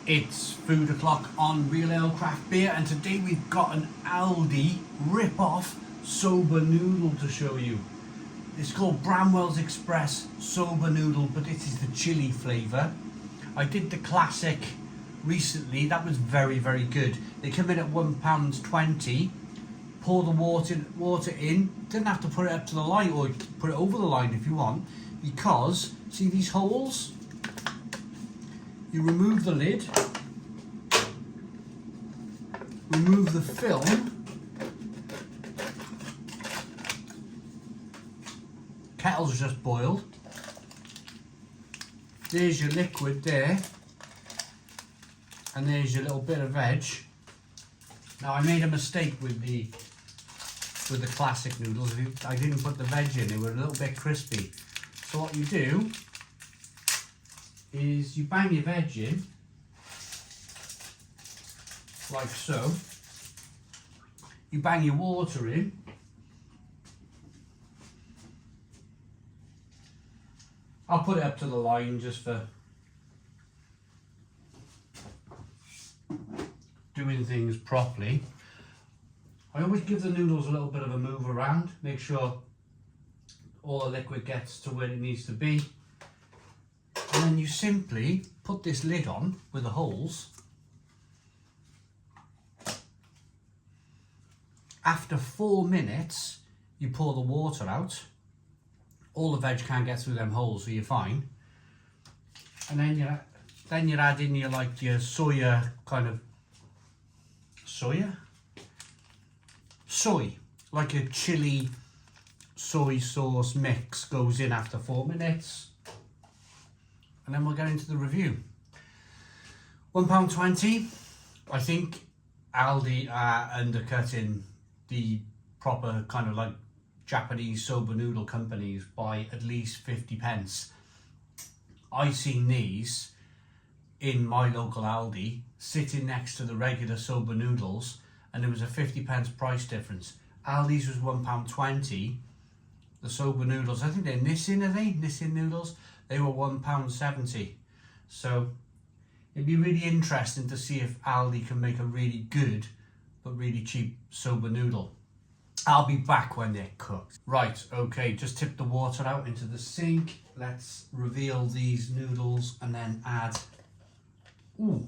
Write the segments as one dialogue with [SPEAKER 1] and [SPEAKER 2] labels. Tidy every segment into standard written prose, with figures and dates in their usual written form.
[SPEAKER 1] It's food o'clock on Real Ale Craft Beer, and today we've got an Aldi rip-off Soba Noodle to show you. It's called Bramwell's Express Soba Noodle, but it is the chili flavour. I did the classic recently, that was very good. They come in at £1.20. Pour the water in, didn't have to put it up to the line, or put it over the line if you want, because see these holes? You remove the lid, remove the film, kettle's just boiled, there's your liquid there, and there's your little bit of veg. Now I made a mistake with the classic noodles. I didn't put the veg in, they were a little bit crispy. So what you do is you bang your veg in, like so. You bang your water in. I'll put it up to the line just for doing things properly. I always give the noodles a little bit of a move around, make sure all the liquid gets to where it needs to be. And then you simply put this lid on with the holes. After 4 minutes, you pour the water out. All the veg can't get through them holes, so you're fine. And then you add in your soya kind of soy, like a chili soy sauce mix goes in after 4 minutes. And then we'll get into the review. £1.20. I think Aldi are undercutting the proper kind of like Japanese soba noodle companies by at least 50 pence. I seen these in my local Aldi sitting next to the regular soba noodles, and there was a 50 pence price difference. Aldi's was £1.20. The soba noodles, I think they're Nissin, are they? Nissin noodles. They were £1.70. So it'd be really interesting to see if Aldi can make a really good but really cheap soba noodle. I'll be back when they're cooked. Right, okay, just tip the water out into the sink. Let's reveal these noodles and then add, ooh.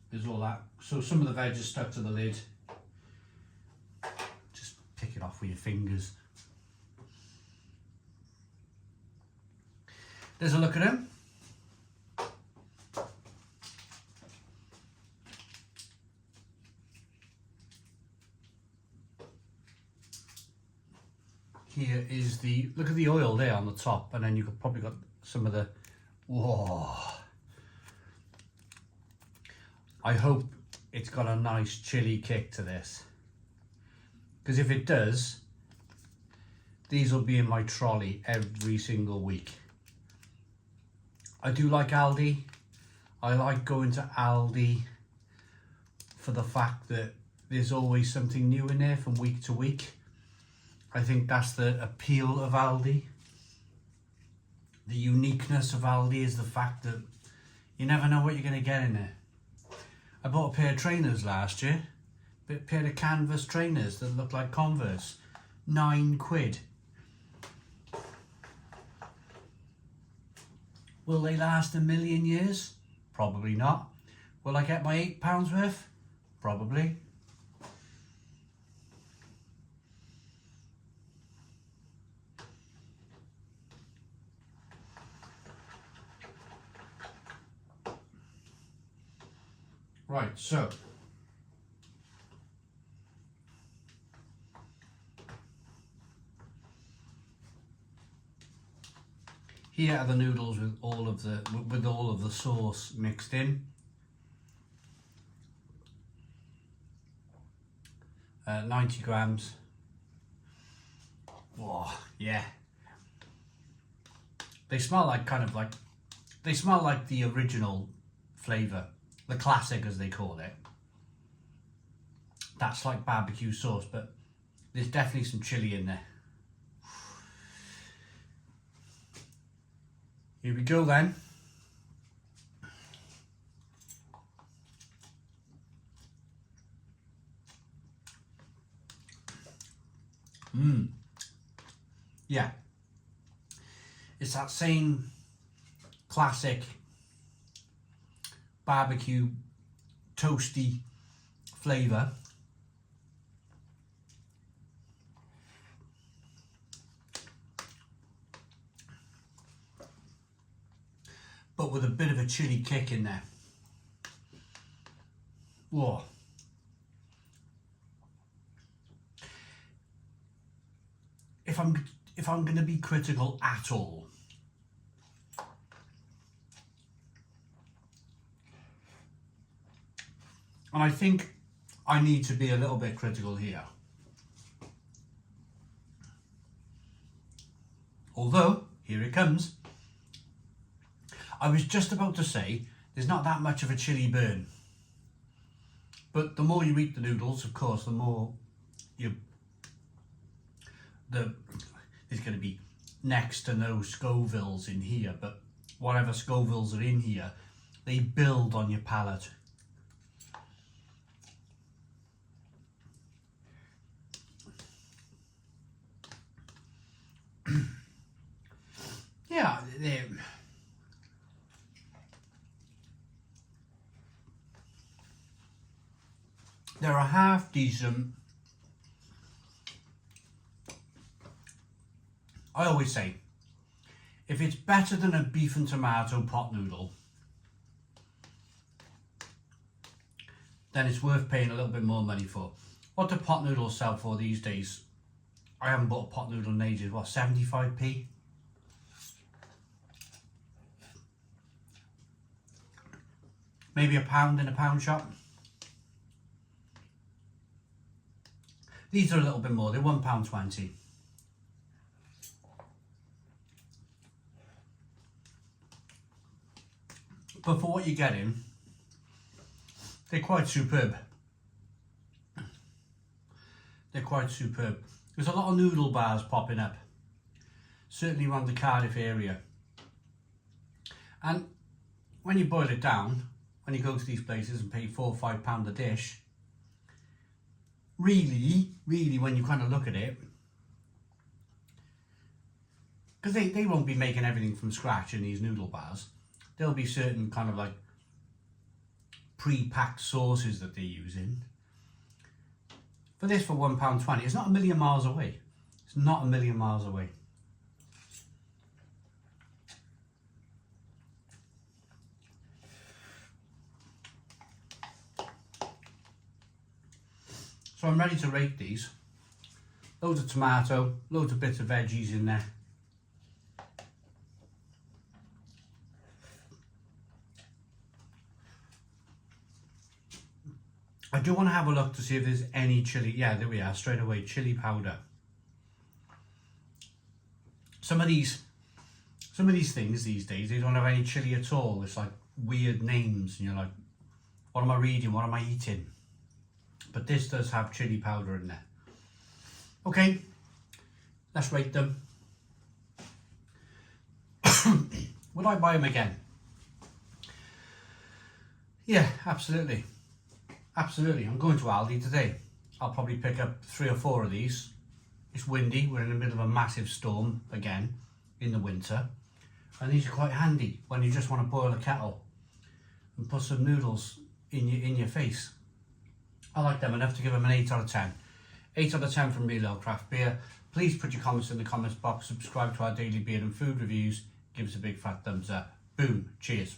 [SPEAKER 1] There's all that. So some of the veg is stuck to the lid. Just pick it off with your fingers. There's a look at them. Here is the, look at the oil there on the top, and then you've probably got some of the, whoa. I hope it's got a nice chili kick to this, because if it does, these will be in my trolley every single week. I do like Aldi. I like going to Aldi for the fact that there's always something new in there from week to week. I think that's the appeal of Aldi. The uniqueness of Aldi is the fact that you never know what you're going to get in there. I bought a pair of trainers last year, a pair of canvas trainers that look like Converse, £9. Will they last a million years? Probably not. Will I get my £8 worth? Probably. Right, so here are the noodles with all of the sauce mixed in. 90 grams. Oh, yeah. They smell like they smell like the original flavour. The classic, as they call it. That's like barbecue sauce, but there's definitely some chili in there. Here we go then. Yeah. It's that same classic barbecue toasty flavour. But with a bit of a chili kick in there. Whoa. If I'm going to be critical at all, and I think I need to be a little bit critical here. Although, here it comes. I was just about to say, there's not that much of a chili burn. But the more you eat the noodles, of course, the more there's going to be next to no Scovilles in here, but whatever Scovilles are in here, they build on your palate. Yeah, they're a half decent. I always say, if it's better than a beef and tomato pot noodle, then it's worth paying a little bit more money for. What do pot noodles sell for these days? I haven't bought a pot noodle in ages. What, 75p? Maybe £1 in a pound shop. These are a little bit more. They're £1.20. But for what you're getting, they're quite superb. They're quite superb. There's a lot of noodle bars popping up, certainly around the Cardiff area. And when you boil it down, when you go to these places and pay £4 or £5 a dish, really when you kind of look at it, because they won't be making everything from scratch in these noodle bars. There'll be certain kind of like pre-packed sauces that they're using. For this, for £1.20, it's not a million miles away. It's not a million miles away. So I'm ready to rate these. Loads of tomato, loads of bits of veggies in there. I do want to have a look to see if there's any chili. Yeah, there we are, straight away, chili powder. Some of these things these days, they don't have any chili at all. It's like weird names, and you're like, what am I reading? What am I eating? But this does have chili powder in there. Okay, let's rate them. Would I buy them again? Yeah, absolutely. Absolutely. I'm going to Aldi today. I'll probably pick up 3 or 4 of these. It's windy. We're in the middle of a massive storm again in the winter. And these are quite handy when you just want to boil a kettle and put some noodles in your face. I like them enough to give them an 8 out of 10. 8 out of 10 from Real Ale Craft Beer. Please put your comments in the comments box. Subscribe to our daily beer and food reviews. Give us a big fat thumbs up. Boom. Cheers.